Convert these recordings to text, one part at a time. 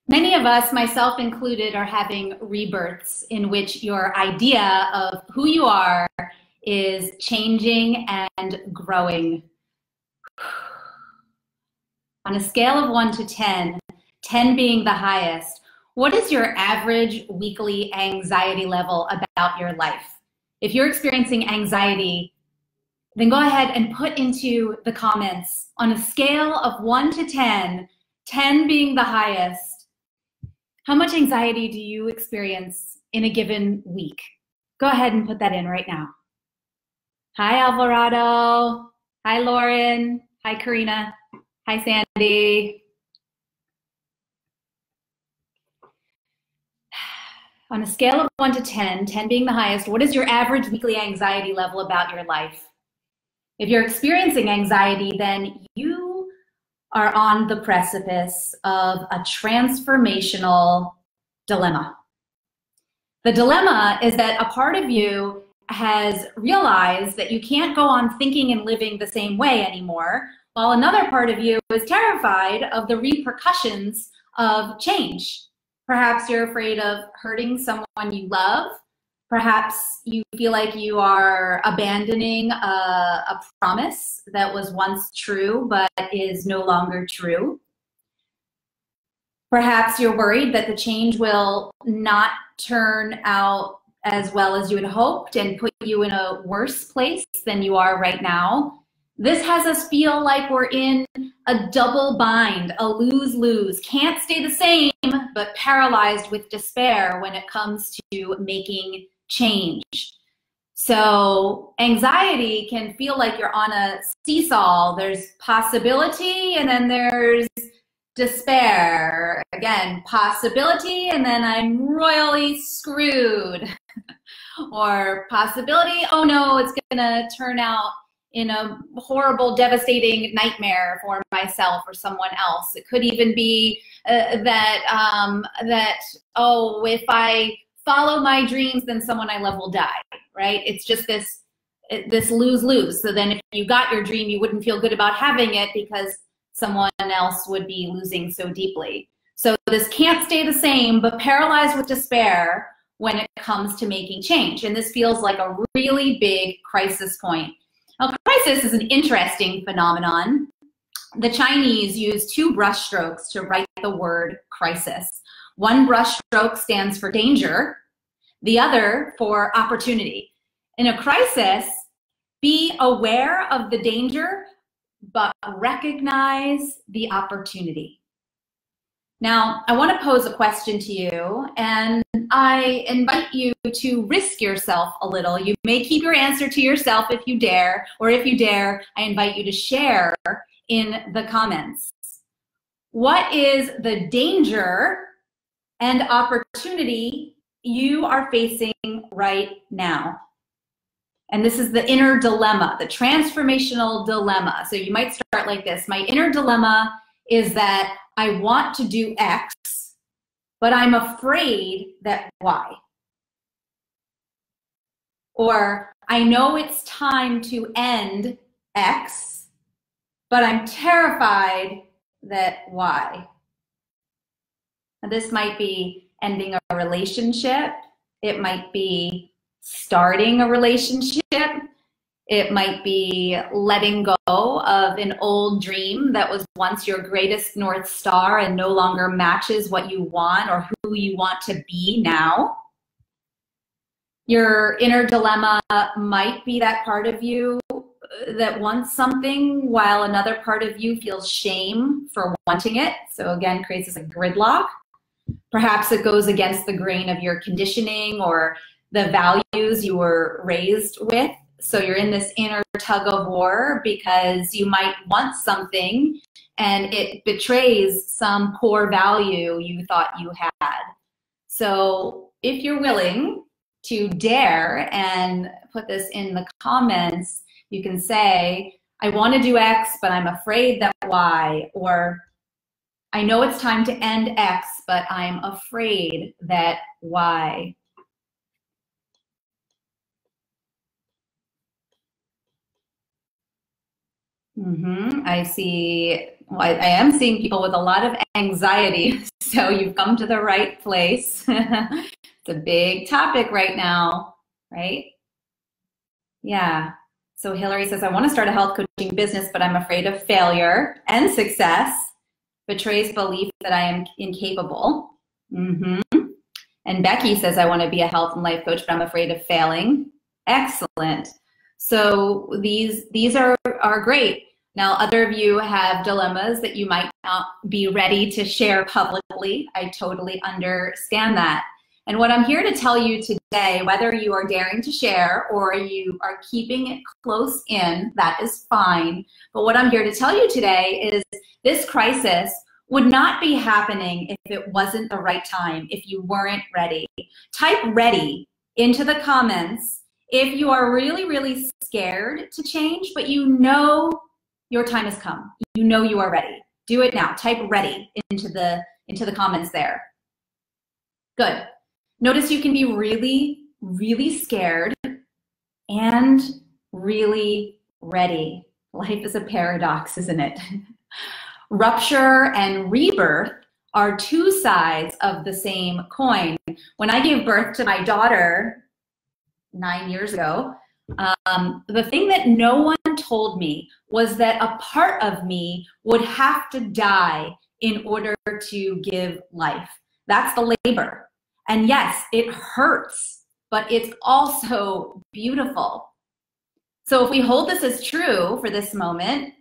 Many of us, myself included, are having rebirths in which your idea of who you are is changing and growing. On a scale of 1 to 10, 10 being the highest, what is your average weekly anxiety level about your life? If you're experiencing anxiety, then go ahead and put into the comments on a scale of 1 to 10, 10 being the highest, how much anxiety do you experience in a given week? Go ahead and put that in right now. Hi, Alvarado. Hi, Lauren. Hi, Karina. Hi, Sandy. On a scale of 1 to 10, 10 being the highest, what is your average weekly anxiety level about your life? If you're experiencing anxiety, then you are on the precipice of a transformational dilemma. The dilemma is that a part of you has realized that you can't go on thinking and living the same way anymore, while another part of you is terrified of the repercussions of change. Perhaps you're afraid of hurting someone you love. Perhaps you feel like you are abandoning a promise that was once true but is no longer true. Perhaps you're worried that the change will not turn out as well as you had hoped and put you in a worse place than you are right now. This has us feel like we're in a double bind, a lose-lose, can't stay the same, but paralyzed with despair when it comes to making change. So anxiety can feel like you're on a seesaw. There's possibility and then there's despair. Again, possibility and then I'm royally screwed. Or possibility, oh no, it's gonna turn out in a horrible, devastating nightmare for myself or someone else. It could even be oh, if I follow my dreams, then someone I love will die, right? It's just this lose-lose. So then if you got your dream, you wouldn't feel good about having it because someone else would be losing so deeply. So this can't stay the same, but paralyzed with despair when it comes to making change. And this feels like a really big crisis point. Now, crisis is an interesting phenomenon. The Chinese use 2 brush strokes to write the word crisis. One brush stroke stands for danger, the other for opportunity. In a crisis, be aware of the danger, but recognize the opportunity. Now, I want to pose a question to you, and I invite you to risk yourself a little. You may keep your answer to yourself if you dare, or if you dare, I invite you to share in the comments. What is the danger and opportunity you are facing right now? And this is the inner dilemma, the transformational dilemma. So you might start like this. My inner dilemma is that I want to do X, but I'm afraid that Y. Or I know it's time to end X, but I'm terrified that Y. Now, this might be ending a relationship. It might be starting a relationship. It might be letting go of an old dream that was once your greatest North Star and no longer matches what you want or who you want to be now. Your inner dilemma might be that part of you that wants something while another part of you feels shame for wanting it. So again, creates this gridlock. Perhaps it goes against the grain of your conditioning or the values you were raised with. So you're in this inner tug of war because you might want something and it betrays some core value you thought you had. So if you're willing to dare and put this in the comments, you can say, I want to do X, but I'm afraid that Y, or I know it's time to end X, but I'm afraid that Y. I see, well, I am seeing people with a lot of anxiety. So you've come to the right place. It's a big topic right now, right? Yeah. So Hillary says, I want to start a health coaching business, but I'm afraid of failure and success betrays belief that I am incapable. And Becky says, I want to be a health and life coach, but I'm afraid of failing. Excellent. So these are great. Now, other of you have dilemmas that you might not be ready to share publicly. I totally understand that. And what I'm here to tell you today, whether you are daring to share or you are keeping it close in, that is fine. But what I'm here to tell you today is this crisis would not be happening if it wasn't the right time, if you weren't ready. Type ready into the comments if you are really, really scared to change, but you know your time has come. You know you are ready. Do it now. Type ready into the comments there. Good. Notice you can be really, really scared and really ready. Life is a paradox, isn't it? Rupture and rebirth are two sides of the same coin. When I gave birth to my daughter 9 years ago, the thing that no one told me was that a part of me would have to die in order to give life. That's the labor. And yes, it hurts, but it's also beautiful. So if we hold this as true for this moment,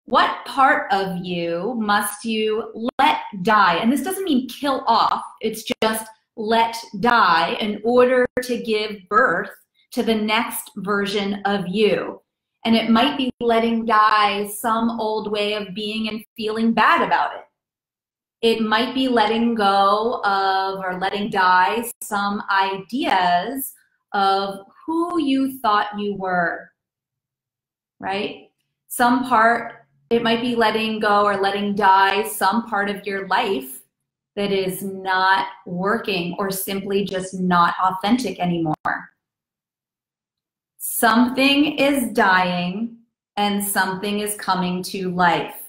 what part of you must you let die? And this doesn't mean kill off, it's just let die in order to give birth to the next version of you. And it might be letting die some old way of being and feeling bad about it. It might be letting go of or letting die some ideas of who you thought you were, right? It might be letting go or letting die some part of your life that is not working or simply just not authentic anymore. Something is dying and something is coming to life.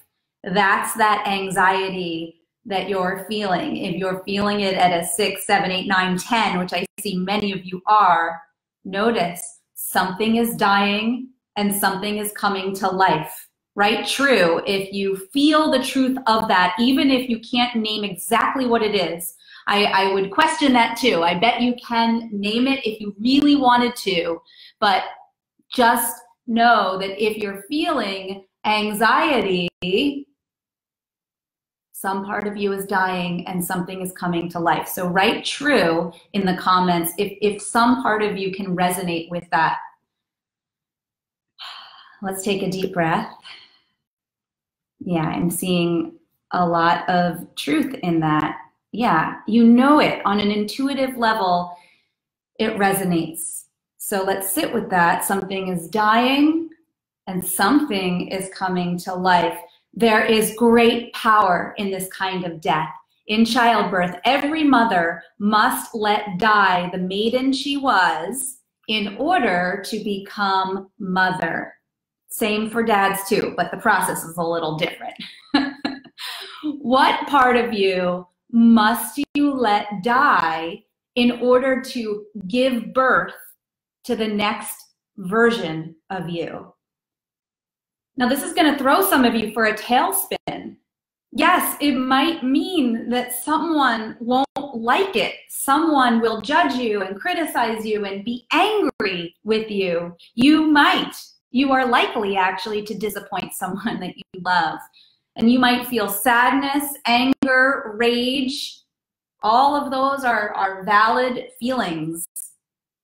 That's that anxiety that you're feeling. If you're feeling it at a 6, 7, 8, 9, 10, which I see many of you are, notice something is dying and something is coming to life. Right? True. If you feel the truth of that, even if you can't name exactly what it is, I would question that too. I bet you can name it if you really wanted to, but just know that if you're feeling anxiety, some part of you is dying and something is coming to life. So write true in the comments if some part of you can resonate with that. Let's take a deep breath. Yeah, I'm seeing a lot of truth in that. Yeah, you know it on an intuitive level, it resonates. So let's sit with that. Something is dying and something is coming to life. There is great power in this kind of death. In childbirth, every mother must let die the maiden she was in order to become mother. Same for dads too, but the process is a little different. What part of you must you let die in order to give birth to the next version of you? Now, this is going to throw some of you for a tailspin. Yes, it might mean that someone won't like it. Someone will judge you and criticize you and be angry with you. You are likely actually to disappoint someone that you love. And you might feel sadness, anger, rage. All of those are valid feelings.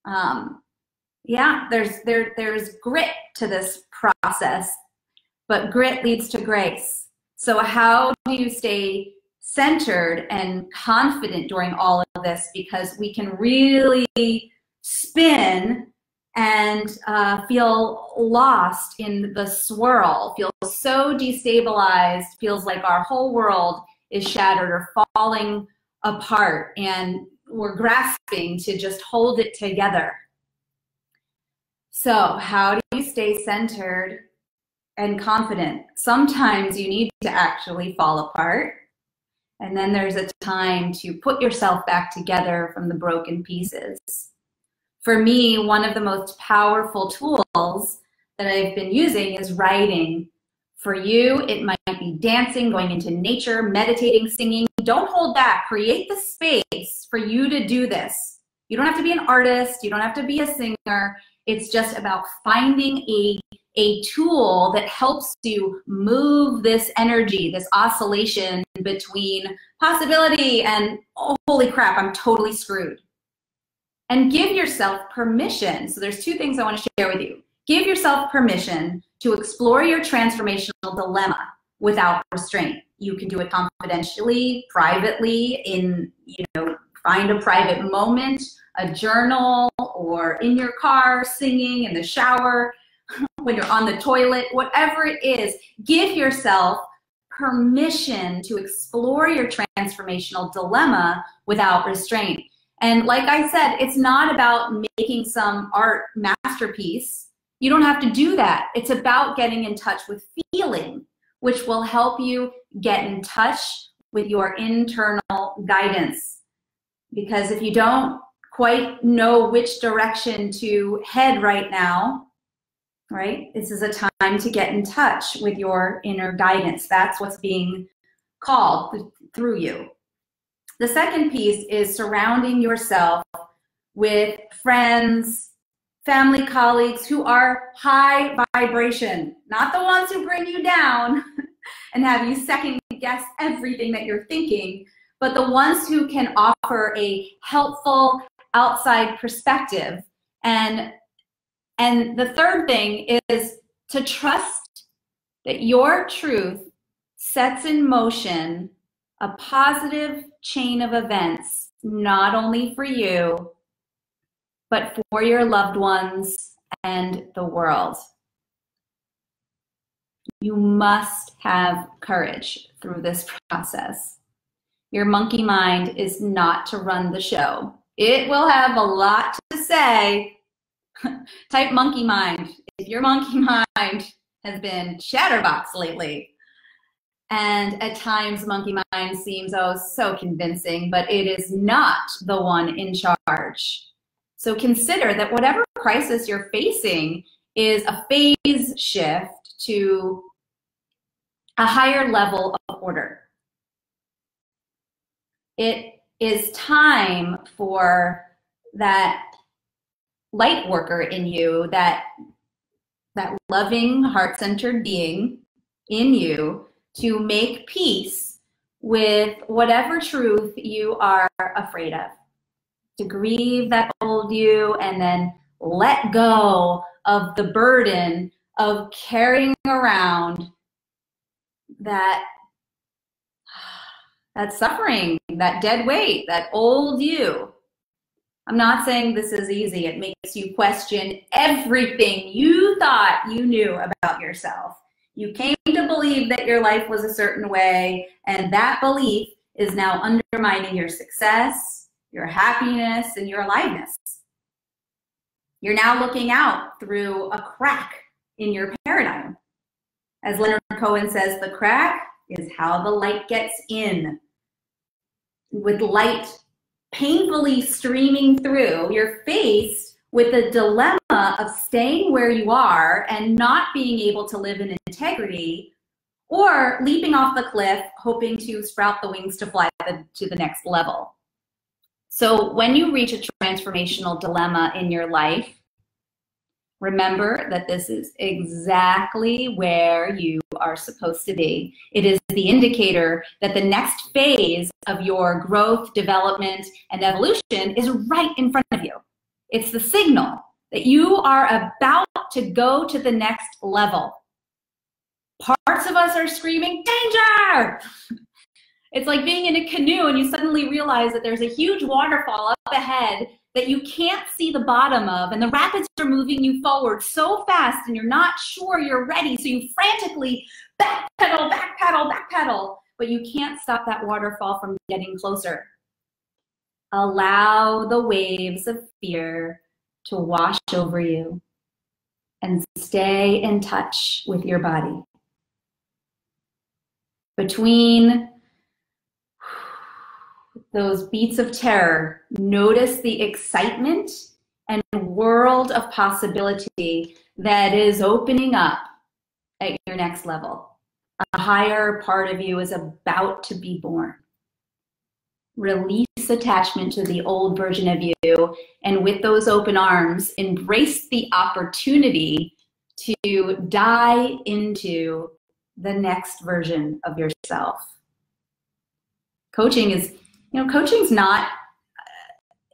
Yeah, there's grit to this process, but grit leads to grace. So how do you stay centered and confident during all of this? Because we can really spin and feel lost in the swirl, feel so destabilized, feels like our whole world is shattered or falling apart, and we're grasping to just hold it together. So how do you stay centered and confident? Sometimes you need to actually fall apart, And then there's a time to put yourself back together from the broken pieces. For me, one of the most powerful tools that I've been using is writing. For you, it might be dancing, going into nature, meditating, singing. Don't hold back. Create the space for you to do this. You don't have to be an artist. You don't have to be a singer. It's just about finding a tool that helps you move this energy, this oscillation between possibility and, oh, holy crap, I'm totally screwed. And give yourself permission. So there's two things I want to share with you. Give yourself permission to explore your transformational dilemma without restraint. You can do it confidentially, privately, find a private moment, a journal, or in your car, singing, in the shower, when you're on the toilet, whatever it is. Give yourself permission to explore your transformational dilemma without restraint. And like I said, it's not about making some art masterpiece. You don't have to do that. It's about getting in touch with feeling, which will help you get in touch with your internal guidance. Because if you don't quite know which direction to head right now, right, this is a time to get in touch with your inner guidance. That's what's being called through you. The second piece is surrounding yourself with friends, family, colleagues who are high vibration, not the ones who bring you down and have you second guess everything that you're thinking, but the ones who can offer a helpful outside perspective. And the third thing is to trust that your truth sets in motion a positive chain of events, not only for you, but for your loved ones and the world. You must have courage through this process. Your monkey mind is not to run the show. It will have a lot to say. Type monkey mind if your monkey mind has been chatterbox lately. And at times, monkey mind seems, oh, so convincing, but it is not the one in charge. So consider that whatever crisis you're facing is a phase shift to a higher level of order. It is time for that light worker in you, that loving, heart-centered being in you, to make peace with whatever truth you are afraid of. To grieve that old you and then let go of the burden of carrying around that suffering, that dead weight, that old you. I'm not saying this is easy. It makes you question everything you thought you knew about yourself. You came to believe that your life was a certain way, and that belief is now undermining your success, your happiness, and your aliveness. You're now looking out through a crack in your paradigm. As Leonard Cohen says, the crack is how the light gets in. With light painfully streaming through, you're faced with the dilemma of staying where you are and not being able to live in integrity, or leaping off the cliff, hoping to sprout the wings to fly to the next level. So when you reach a transformational dilemma in your life, remember that this is exactly where you are supposed to be. It is the indicator that the next phase of your growth, development, and evolution is right in front of you. It's the signal that you are about to go to the next level. Parts of us are screaming, danger! It's like being in a canoe and you suddenly realize that there's a huge waterfall up ahead that you can't see the bottom of, and the rapids are moving you forward so fast and you're not sure you're ready, so you frantically backpedal, backpedal, backpedal, but you can't stop that waterfall from getting closer. Allow the waves of fear to wash over you and stay in touch with your body. Between those beats of terror, notice the excitement and world of possibility that is opening up at your next level. A higher part of you is about to be born. Release attachment to the old version of you, and with those open arms, embrace the opportunity to die into the next version of yourself. Coaching is, coaching's not,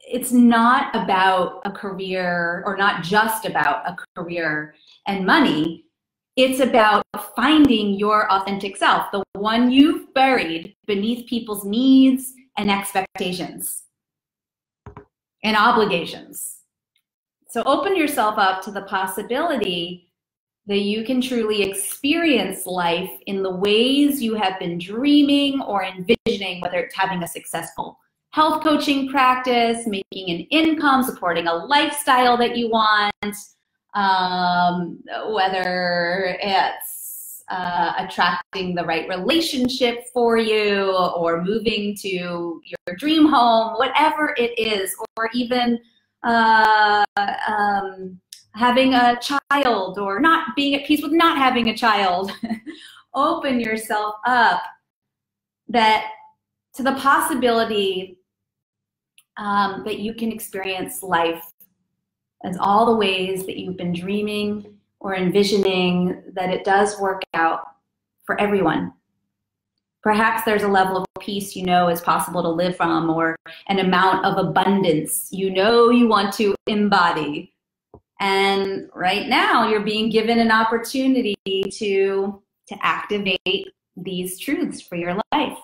it's not about a career, or not just about a career and money. It's about finding your authentic self, the one you've buried beneath people's needs and expectations and obligations. So open yourself up to the possibility that you can truly experience life in the ways you have been dreaming or envisioning, whether it's having a successful health coaching practice, making an income, supporting a lifestyle that you want, whether it's attracting the right relationship for you, or moving to your dream home, whatever it is, or even having a child, or not being at peace with not having a child. Open yourself up to the possibility that you can experience life as all the ways that you've been dreaming or envisioning, that it does work out for everyone. Perhaps there's a level of peace is possible to live from, or an amount of abundance you want to embody. And right now you're being given an opportunity to activate these truths for your life.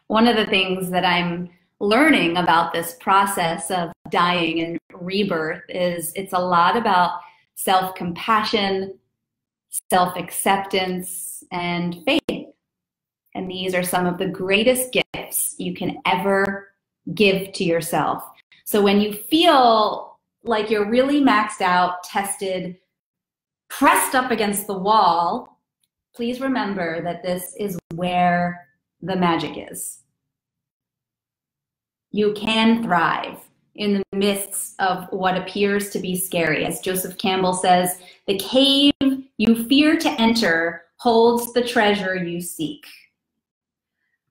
One of the things that I'm learning about this process of dying and rebirth is it's a lot about self-compassion, self-acceptance, and faith. And these are some of the greatest gifts you can ever give to yourself. So when you feel like you're really maxed out, tested, pressed up against the wall, please remember that this is where the magic is. You can thrive in the midst of what appears to be scary. As Joseph Campbell says, the cave you fear to enter holds the treasure you seek.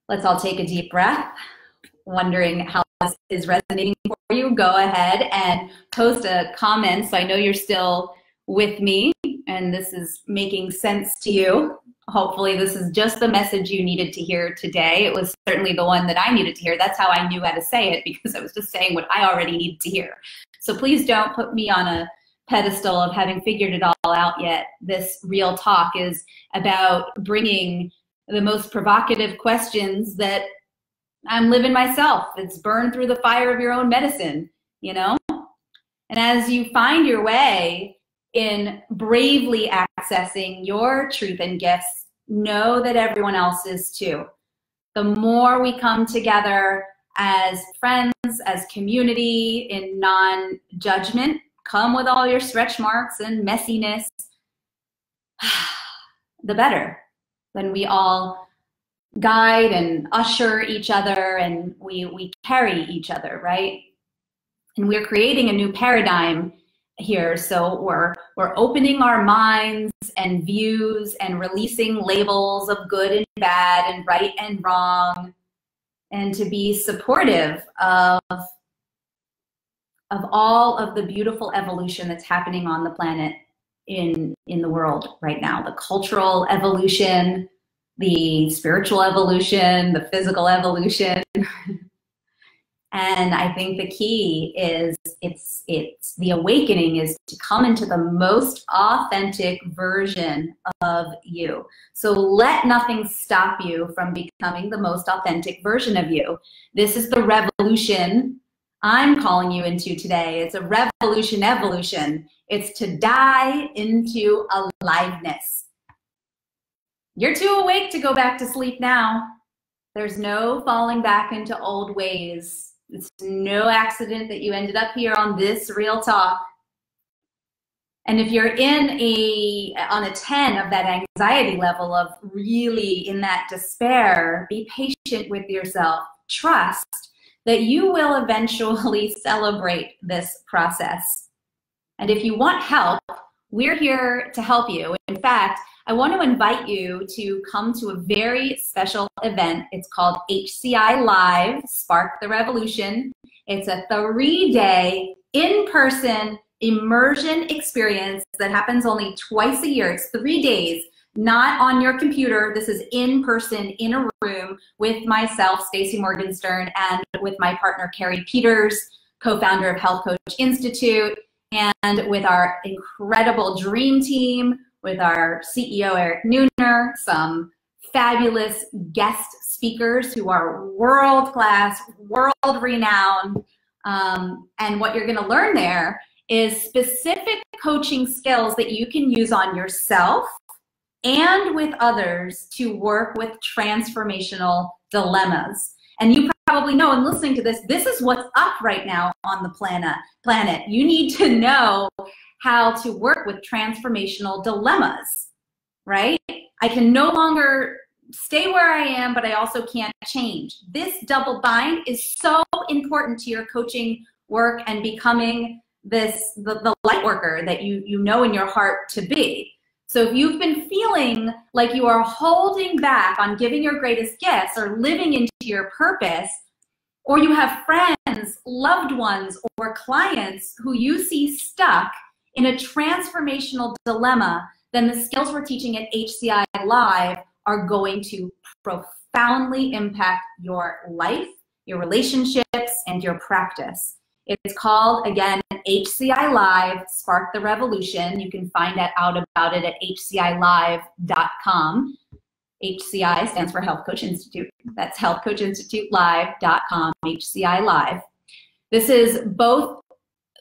Let's all take a deep breath. Wondering how this is resonating for you, go ahead and post a comment so I know you're still with me and this is making sense to you. Hopefully this is just the message you needed to hear today. It was certainly the one that I needed to hear. That's how I knew how to say it, because I was just saying what I already needed to hear. So please don't put me on a pedestal of having figured it all out yet. This real talk is about bringing the most provocative questions that I'm living myself. It's burn through the fire of your own medicine, And as you find your way in bravely accessing your truth and gifts, know that everyone else is too. The more we come together as friends, as community, in non-judgment, come with all your stretch marks and messiness, the better. Then we all guide and usher each other, and we carry each other, right? And we're creating a new paradigm here. So we're opening our minds and views and releasing labels of good and bad and right and wrong, and to be supportive of all of the beautiful evolution that's happening on the planet, in the world right now. The cultural evolution, the spiritual evolution, the physical evolution. And I think the key is it's the awakening is to come into the most authentic version of you. So let nothing stop you from becoming the most authentic version of you. This is the revolution I'm calling you into today. It's a revolution evolution. It's to die into aliveness. You're too awake to go back to sleep now. There's no falling back into old ways. It's no accident that you ended up here on this real talk. And if you're on a 10 of that anxiety level of really in that despair, be patient with yourself. Trust that you will eventually celebrate this process. And if you want help, we're here to help you. In fact, I want to invite you to come to a very special event. It's called HCI Live, Spark the Revolution. It's a 3-day in-person immersion experience that happens only twice a year. It's 3 days, not on your computer. This is in person, in a room with myself, Stacey Morgenstern, and with my partner, Carrie Peters, co-founder of Health Coach Institute, and with our incredible dream team, with our CEO, Eric Neuner, some fabulous guest speakers who are world-class, world-renowned. And what you're gonna learn there is specific coaching skills that you can use on yourself and with others to work with transformational dilemmas. And you probably know, in listening to this, this is what's up right now on the planet. You need to know how to work with transformational dilemmas, right? I can no longer stay where I am, but I also can't change. This double bind is so important to your coaching work and becoming the light worker that you know in your heart to be. So if you've been feeling like you are holding back on giving your greatest gifts or living into your purpose, or you have friends, loved ones, or clients who you see stuck in a transformational dilemma, then the skills we're teaching at HCI Live are going to profoundly impact your life, your relationships, and your practice. It's called, again, HCI Live, Spark the Revolution. You can find out about it at hcilive.com. HCI stands for Health Coach Institute. That's healthcoachinstitutelive.com, HCI Live. This is both,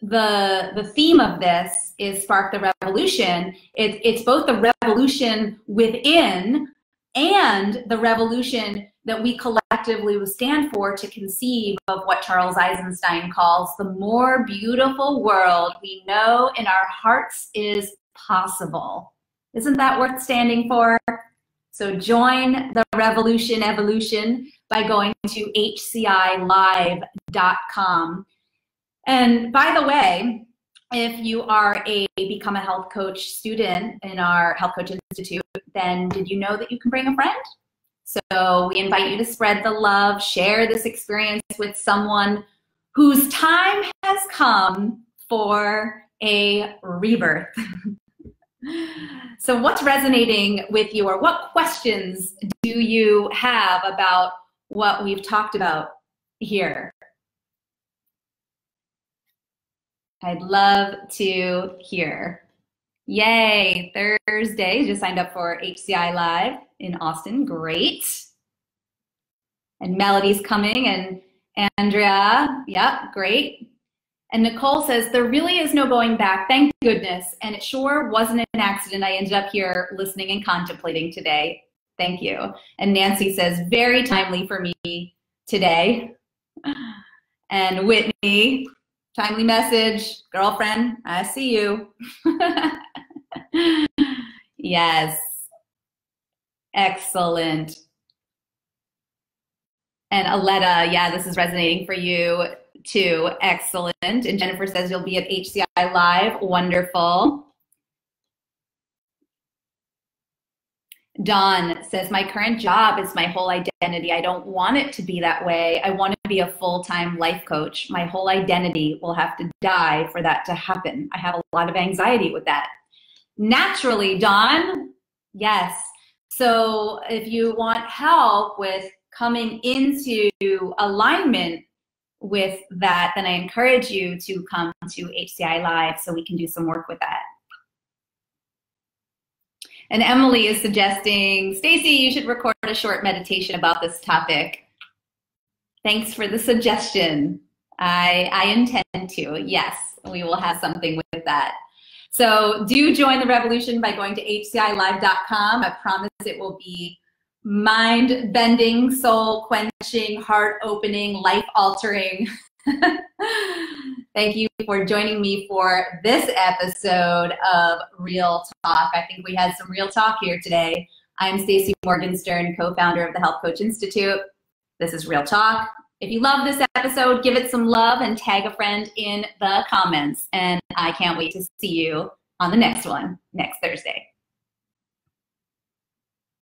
the theme of this is Spark the Revolution. It's both the revolution within and the revolution that we collectively will stand for to conceive of what Charles Eisenstein calls the more beautiful world we know in our hearts is possible. Isn't that worth standing for? So join the revolution evolution by going to hcilive.com. And by the way, if you are a Become a Health Coach student in our Health Coach Institute, then did you know that you can bring a friend? So we invite you to spread the love, share this experience with someone whose time has come for a rebirth. So what's resonating with you, or what questions do you have about what we've talked about here? I'd love to hear. Yay, Thursday, just signed up for HCI Live in Austin, great. And Melody's coming, and Andrea, yep, great. And Nicole says, there really is no going back, thank goodness, and it sure wasn't an accident. I ended up here listening and contemplating today. Thank you. And Nancy says, very timely for me today. And Whitney, timely message, girlfriend, I see you. Yes, excellent. And Aletta, yeah, this is resonating for you too, excellent. And Jennifer says you'll be at HCI Live, wonderful. Dawn says, my current job is my whole identity. I don't want it to be that way. I want to be a full-time life coach. My whole identity will have to die for that to happen. I have a lot of anxiety with that. Naturally, Dawn, yes. So if you want help with coming into alignment with that, then I encourage you to come to HCI Live so we can do some work with that. And Emily is suggesting, Stacey, you should record a short meditation about this topic. Thanks for the suggestion. I intend to. Yes, we will have something with that. So do join the revolution by going to hcilive.com. I promise it will be mind-bending, soul-quenching, heart-opening, life-altering. Thank you for joining me for this episode of Real Talk. I think we had some real talk here today. I'm Stacey Morgenstern, co-founder of the Health Coach Institute. This is Real Talk. If you love this episode, give it some love and tag a friend in the comments. And I can't wait to see you on the next one next Thursday.